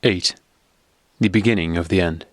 8. The beginning of the end.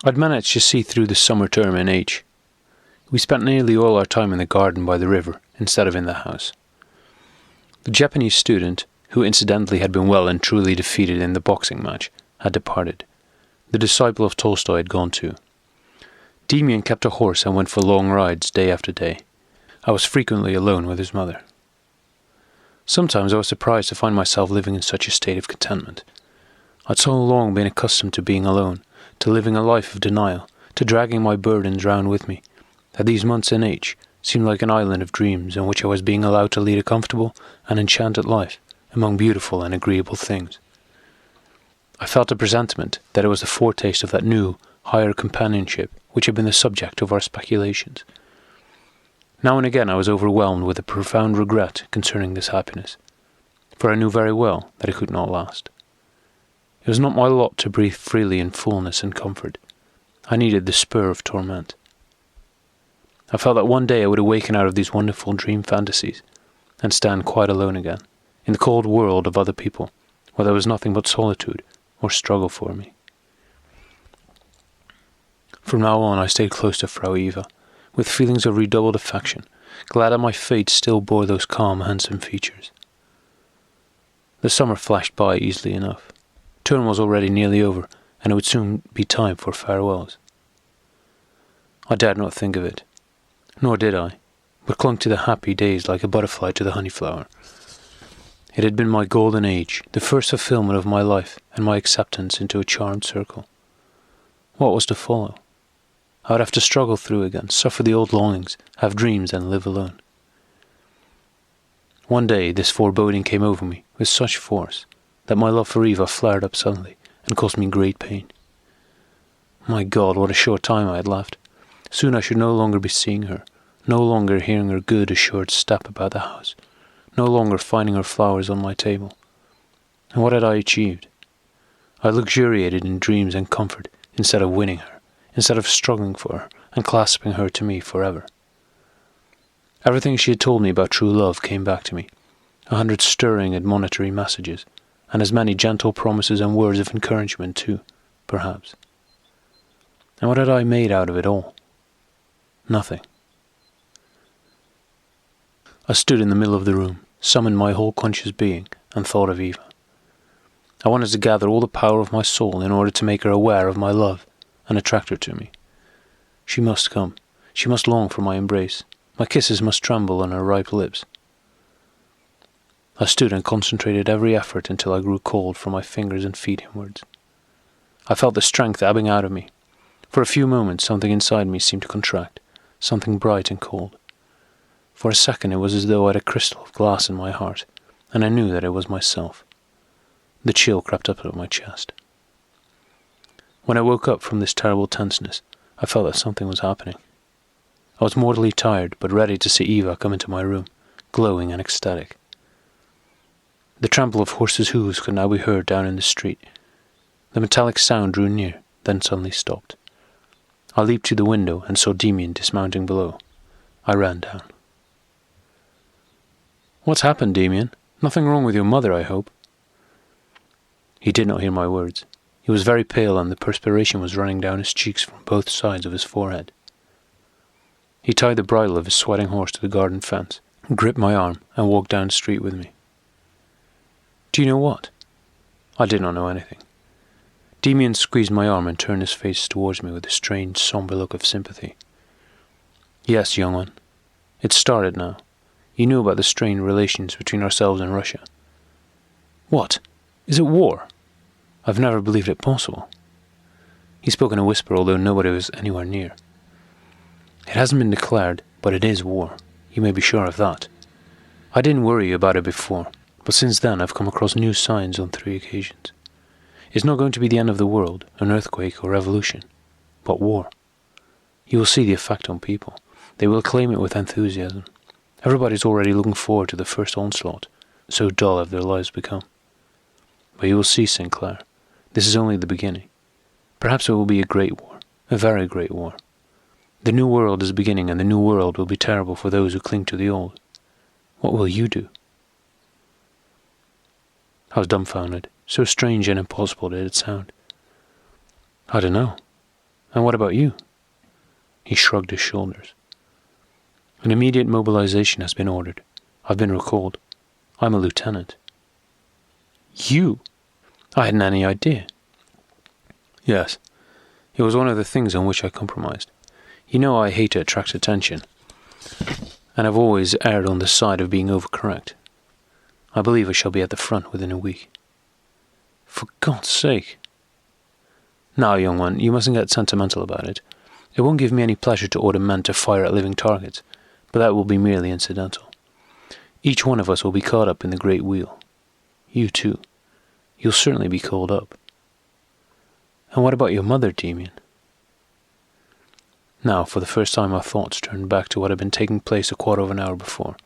I'd managed to see through the summer term in H. We spent nearly all our time in the garden by the river instead of in the house. The Japanese student, who incidentally had been well and truly defeated in the boxing match, had departed. The disciple of Tolstoy had gone too. Demian kept a horse and went for long rides day after day. I was frequently alone with his mother. Sometimes I was surprised to find myself living in such a state of contentment. I'd so long been accustomed to being alone, to living a life of denial, to dragging my burdens round with me, that these months in H seemed like an island of dreams in which I was being allowed to lead a comfortable and enchanted life among beautiful and agreeable things. I felt a presentiment that it was a foretaste of that new, higher companionship which had been the subject of our speculations. Now and again I was overwhelmed with a profound regret concerning this happiness, for I knew very well that it could not last. It was not my lot to breathe freely in fullness and comfort. I needed the spur of torment. I felt that one day I would awaken out of these wonderful dream fantasies and stand quite alone again, in the cold world of other people, where there was nothing but solitude or struggle for me. From now on I stayed close to Frau Eva, with feelings of redoubled affection, glad that my fate still bore those calm, handsome features. The summer flashed by easily enough. Term was already nearly over, and it would soon be time for farewells. I dared not think of it, nor did I, but clung to the happy days like a butterfly to the honey flower. It had been my golden age, the first fulfillment of my life and my acceptance into a charmed circle. What was to follow? I would have to struggle through again, suffer the old longings, have dreams, and live alone. One day this foreboding came over me with such force that my love for Eva flared up suddenly and caused me great pain. My God, what a short time I had left. Soon I should no longer be seeing her, no longer hearing her good, assured step about the house, no longer finding her flowers on my table. And what had I achieved? I luxuriated in dreams and comfort instead of winning her, instead of struggling for her and clasping her to me forever. Everything she had told me about true love came back to me, 100 stirring admonitory messages, and as many gentle promises and words of encouragement too, perhaps. And what had I made out of it all? Nothing. I stood in the middle of the room, summoned my whole conscious being, and thought of Eva. I wanted to gather all the power of my soul in order to make her aware of my love and attract her to me. She must come. She must long for my embrace. My kisses must tremble on her ripe lips. I stood and concentrated every effort until I grew cold from my fingers and feet inwards. I felt the strength ebbing out of me. For a few moments something inside me seemed to contract, something bright and cold. For a second it was as though I had a crystal of glass in my heart, and I knew that it was myself. The chill crept up my chest. When I woke up from this terrible tenseness, I felt that something was happening. I was mortally tired, but ready to see Eva come into my room, glowing and ecstatic. The trample of horses' hooves could now be heard down in the street. The metallic sound drew near, then suddenly stopped. I leaped to the window and saw Demian dismounting below. I ran down. "What's happened, Demian? Nothing wrong with your mother, I hope?" He did not hear my words. He was very pale and the perspiration was running down his cheeks from both sides of his forehead. He tied the bridle of his sweating horse to the garden fence, gripped my arm, and walked down the street with me. "Do you know what?" I did not know anything. Demian squeezed my arm and turned his face towards me with a strange, sombre look of sympathy. "Yes, young one. It's started now. You knew about the strained relations between ourselves and Russia." "What? Is it war?" "I've never believed it possible." He spoke in a whisper, although nobody was anywhere near. "It hasn't been declared, but it is war. You may be sure of that. I didn't worry about it before, but since then I've come across new signs on 3 occasions. It's not going to be the end of the world, an earthquake or revolution, but war. You will see the effect on people. They will acclaim it with enthusiasm. Everybody's already looking forward to the first onslaught, so dull have their lives become. But you will see, St. Clair, this is only the beginning. Perhaps it will be a great war, a very great war. The new world is beginning, and the new world will be terrible for those who cling to the old. What will you do?" I was dumbfounded, So strange and impossible did it sound. I don't know. And what about you? He shrugged his shoulders. An immediate mobilization has been ordered. I've been recalled. I'm a lieutenant. You? I hadn't any idea. Yes. It was one of the things on which I compromised. You know I hate to attract attention, and I've always erred on the side of being overcorrect. I believe I shall be at the front within a week. For God's sake. Now, young one, you mustn't get sentimental about it. It won't give me any pleasure to order men to fire at living targets, but that will be merely incidental. Each one of us will be caught up in the great wheel. You too. You'll certainly be called up. And what about your mother, Demian? Now, for the first time, my thoughts turned back to what had been taking place a quarter of an hour before.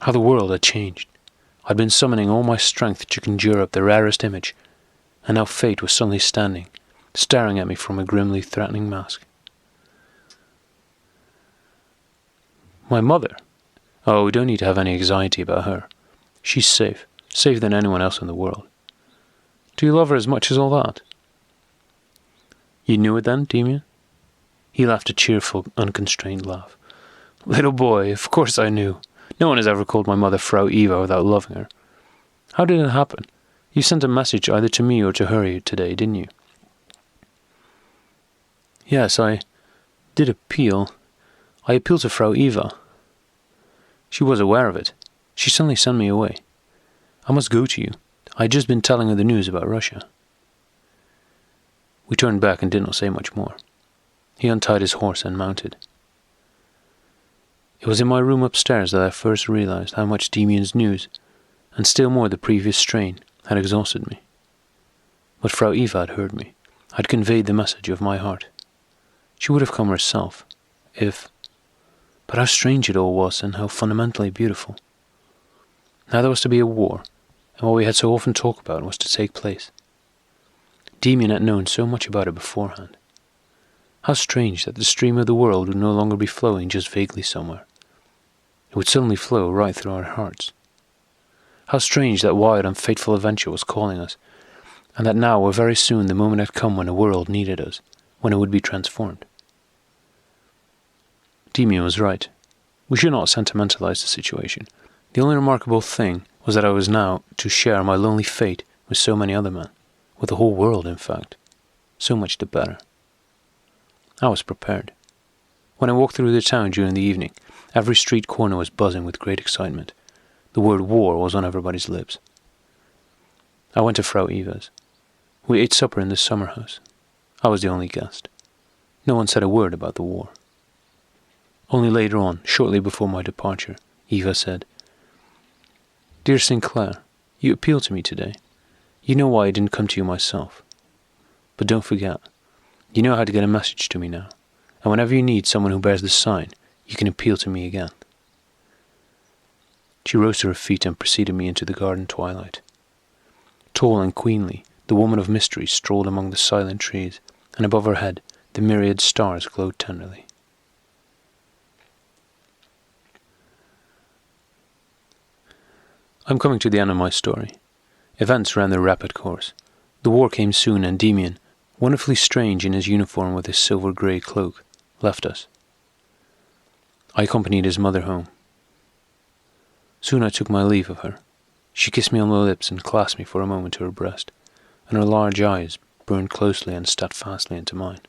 How the world had changed. I'd been summoning all my strength to conjure up the rarest image, and now fate was suddenly standing, staring at me from a grimly threatening mask. My mother? Oh, we don't need to have any anxiety about her. She's safe, safer than anyone else in the world. Do you love her as much as all that? You knew it then, Demian? He laughed a cheerful, unconstrained laugh. Little boy, of course I knew. No one has ever called my mother Frau Eva without loving her. How did it happen? You sent a message either to me or to her today, didn't you? Yes, I did appeal. I appealed to Frau Eva. She was aware of it. She suddenly sent me away. I must go to you. I had just been telling her the news about Russia. We turned back and did not say much more. He untied his horse and mounted. It was in my room upstairs that I first realized how much Demian's news, and still more the previous strain, had exhausted me. But Frau Eva had heard me, had conveyed the message of my heart. She would have come herself, if... But how strange it all was, and how fundamentally beautiful. Now there was to be a war, and what we had so often talked about was to take place. Demian had known so much about it beforehand. How strange that the stream of the world would no longer be flowing just vaguely somewhere. It would suddenly flow right through our hearts. How strange that wide and fateful adventure was calling us, and that now or very soon the moment had come when the world needed us, when it would be transformed. Demian was right. We should not sentimentalize the situation. The only remarkable thing was that I was now to share my lonely fate with so many other men, with the whole world, in fact. So much the better. I was prepared. When I walked through the town during the evening, every street corner was buzzing with great excitement. The word war was on everybody's lips. I went to Frau Eva's. We ate supper in the summer house. I was the only guest. No one said a word about the war. Only later on, shortly before my departure, Eva said, Dear Sinclair, you appealed to me today. You know why I didn't come to you myself. But don't forget, you know how to get a message to me now, and whenever you need someone who bears the sign, you can appeal to me again. She rose to her feet and preceded me into the garden twilight. Tall and queenly, the woman of mystery strolled among the silent trees, and above her head the myriad stars glowed tenderly. I'm coming to the end of my story. Events ran their rapid course. The war came soon, and Demian, wonderfully strange in his uniform with his silver-grey cloak, left us. I accompanied his mother home. Soon I took my leave of her. She kissed me on the lips and clasped me for a moment to her breast, and her large eyes burned closely and steadfastly into mine.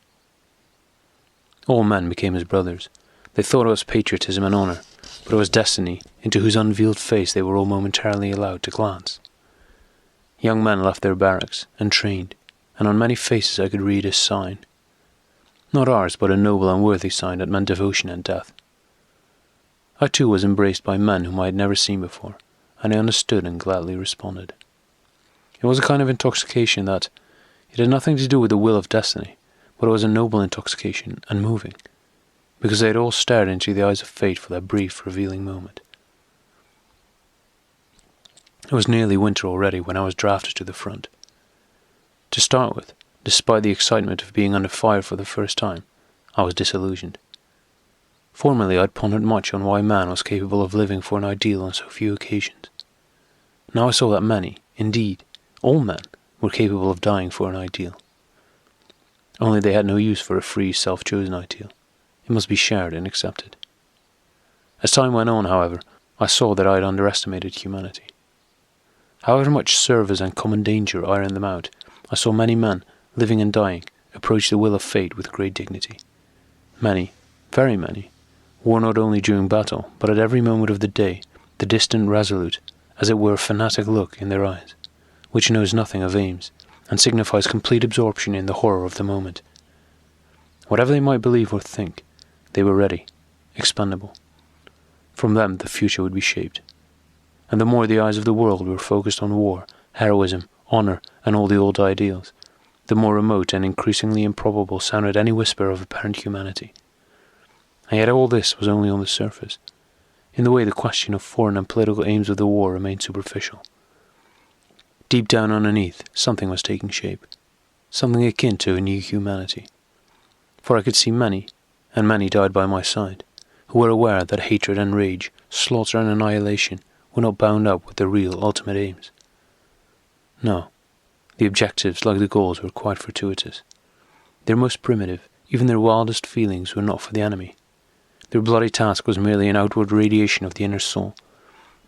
All men became his brothers. They thought it was patriotism and honour, but it was destiny, into whose unveiled face they were all momentarily allowed to glance. Young men left their barracks, and trained, and on many faces I could read a sign. Not ours, but a noble and worthy sign that meant devotion and death. I too was embraced by men whom I had never seen before, and I understood and gladly responded. It was a kind of intoxication that, it had nothing to do with the will of destiny, but it was a noble intoxication, and moving, because they had all stared into the eyes of fate for that brief, revealing moment. It was nearly winter already when I was drafted to the front. To start with, despite the excitement of being under fire for the first time, I was disillusioned. Formerly I had pondered much on why man was capable of living for an ideal on so few occasions. Now I saw that many, indeed, all men, were capable of dying for an ideal. Only they had no use for a free, self-chosen ideal. It must be shared and accepted. As time went on, however, I saw that I had underestimated humanity. However much service and common danger ironed them out, I saw many men, living and dying, approach the will of fate with great dignity. Many, very many, wore not only during battle, but at every moment of the day, the distant, resolute, as it were fanatic look in their eyes, which knows nothing of aims, and signifies complete absorption in the horror of the moment. Whatever they might believe or think, they were ready, expendable. From them the future would be shaped. And the more the eyes of the world were focused on war, heroism, honour, and all the old ideals, the more remote and increasingly improbable sounded any whisper of apparent humanity. And yet all this was only on the surface. In the way the question of foreign and political aims of the war remained superficial. Deep down underneath, something was taking shape, something akin to a new humanity. For I could see many, and many died by my side, who were aware that hatred and rage, slaughter and annihilation were not bound up with the real ultimate aims. No, the objectives, like the goals, were quite fortuitous. Their most primitive, even their wildest feelings were not for the enemy. Their bloody task was merely an outward radiation of the inner soul,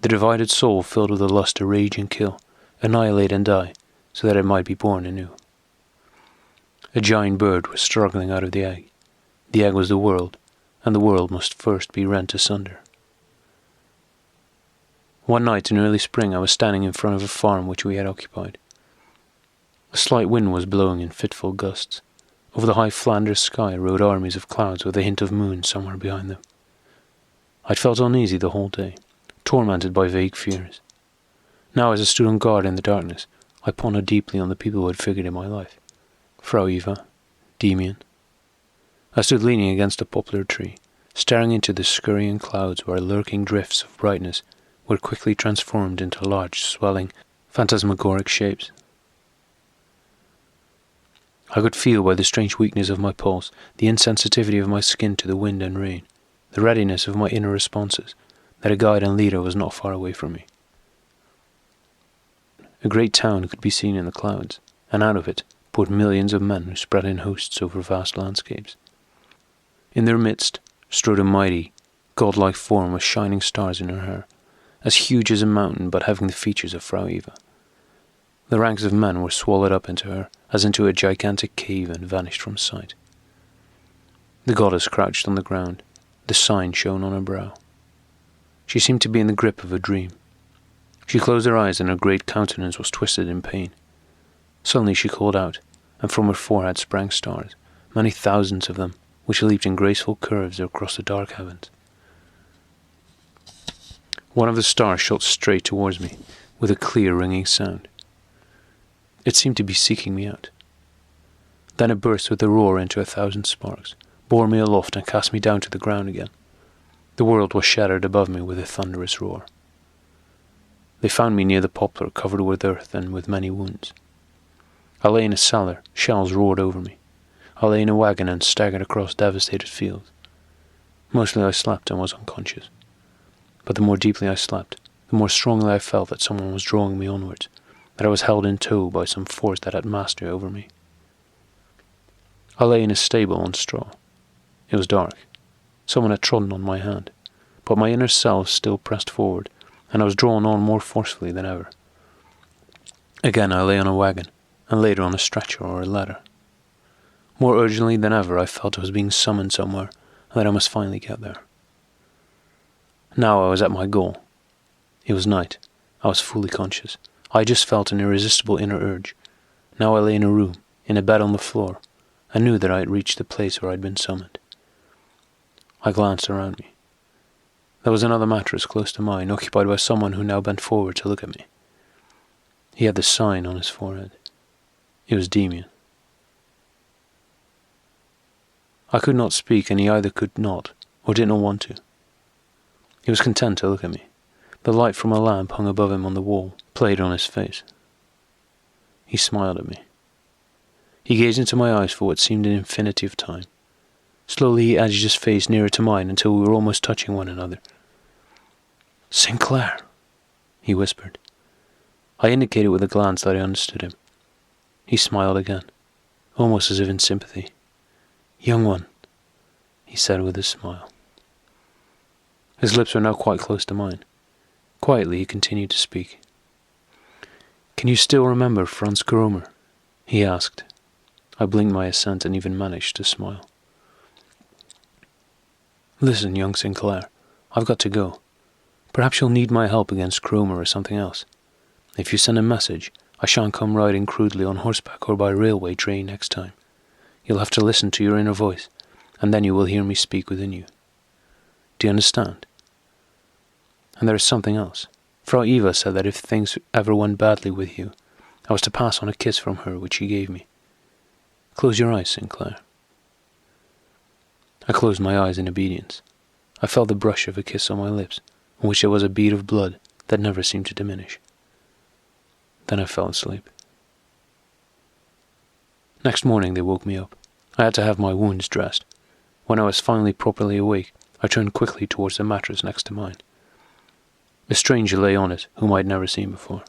the divided soul filled with the lust to rage and kill, annihilate and die, so that it might be born anew. A giant bird was struggling out of the egg. The egg was the world, and the world must first be rent asunder. One night in early spring I was standing in front of a farm which we had occupied. A slight wind was blowing in fitful gusts. Over the high Flanders sky rode armies of clouds with a hint of moon somewhere behind them. I'd felt uneasy the whole day, tormented by vague fears. Now, as I stood on guard in the darkness, I pondered deeply on the people who had figured in my life. Frau Eva, Demian. I stood leaning against a poplar tree, staring into the scurrying clouds where lurking drifts of brightness were quickly transformed into large, swelling, phantasmagoric shapes. I could feel by the strange weakness of my pulse, the insensitivity of my skin to the wind and rain, the readiness of my inner responses, that a guide and leader was not far away from me. A great town could be seen in the clouds, and out of it poured millions of men who spread in hosts over vast landscapes. In their midst strode a mighty, godlike form with shining stars in her hair, as huge as a mountain but having the features of Frau Eva. The ranks of men were swallowed up into her, as into a gigantic cave, and vanished from sight. The goddess crouched on the ground, the sign shone on her brow. She seemed to be in the grip of a dream. She closed her eyes and her great countenance was twisted in pain. Suddenly she called out, and from her forehead sprang stars, many thousands of them, which leaped in graceful curves across the dark heavens. One of the stars shot straight towards me, with a clear ringing sound. It seemed to be seeking me out. Then it burst with a roar into 1,000 sparks, bore me aloft and cast me down to the ground again. The world was shattered above me with a thunderous roar. They found me near the poplar, covered with earth and with many wounds. I lay in a cellar, shells roared over me. I lay in a wagon and staggered across devastated fields. Mostly I slept and was unconscious. But the more deeply I slept, the more strongly I felt that someone was drawing me onwards, that I was held in tow by some force that had mastery over me. I lay in a stable on straw. It was dark. Someone had trodden on my hand, but my inner self still pressed forward, and I was drawn on more forcefully than ever. Again I lay on a wagon, and later on a stretcher or a ladder. More urgently than ever I felt I was being summoned somewhere, and that I must finally get there. Now I was at my goal. It was night. I was fully conscious. I just felt an irresistible inner urge. Now I lay in a room, in a bed on the floor. I knew that I had reached the place where I had been summoned. I glanced around me. There was another mattress close to mine, occupied by someone who now bent forward to look at me. He had the sign on his forehead. It was Demian. I could not speak, and he either could not, or did not want to. He was content to look at me. The light from a lamp hung above him on the wall, played on his face. He smiled at me. He gazed into my eyes for what seemed an infinity of time. Slowly he edged his face nearer to mine until we were almost touching one another. "Sinclair," he whispered. I indicated with a glance that I understood him. He smiled again, almost as if in sympathy. "Young one," he said with a smile. His lips were now quite close to mine. Quietly he continued to speak. "Can you still remember Franz Kromer?" he asked. I blinked my assent and even managed to smile. "Listen, young Sinclair, I've got to go. Perhaps you'll need my help against Kromer or something else. If you send a message, I shan't come riding crudely on horseback or by railway train next time. You'll have to listen to your inner voice, and then you will hear me speak within you. Do you understand? And there is something else. Frau Eva said that if things ever went badly with you, I was to pass on a kiss from her which she gave me. Close your eyes, Sinclair." I closed my eyes in obedience. I felt the brush of a kiss on my lips, on which there was a bead of blood that never seemed to diminish. Then I fell asleep. Next morning they woke me up. I had to have my wounds dressed. When I was finally properly awake, I turned quickly towards the mattress next to mine. A stranger lay on it whom I had never seen before.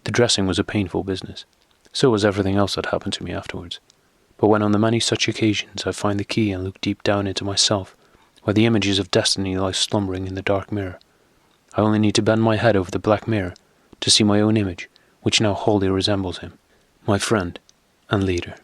The dressing was a painful business. So was everything else that happened to me afterwards. But when on the many such occasions I find the key and look deep down into myself, where the images of destiny lie slumbering in the dark mirror, I only need to bend my head over the black mirror to see my own image, which now wholly resembles him, my friend and leader.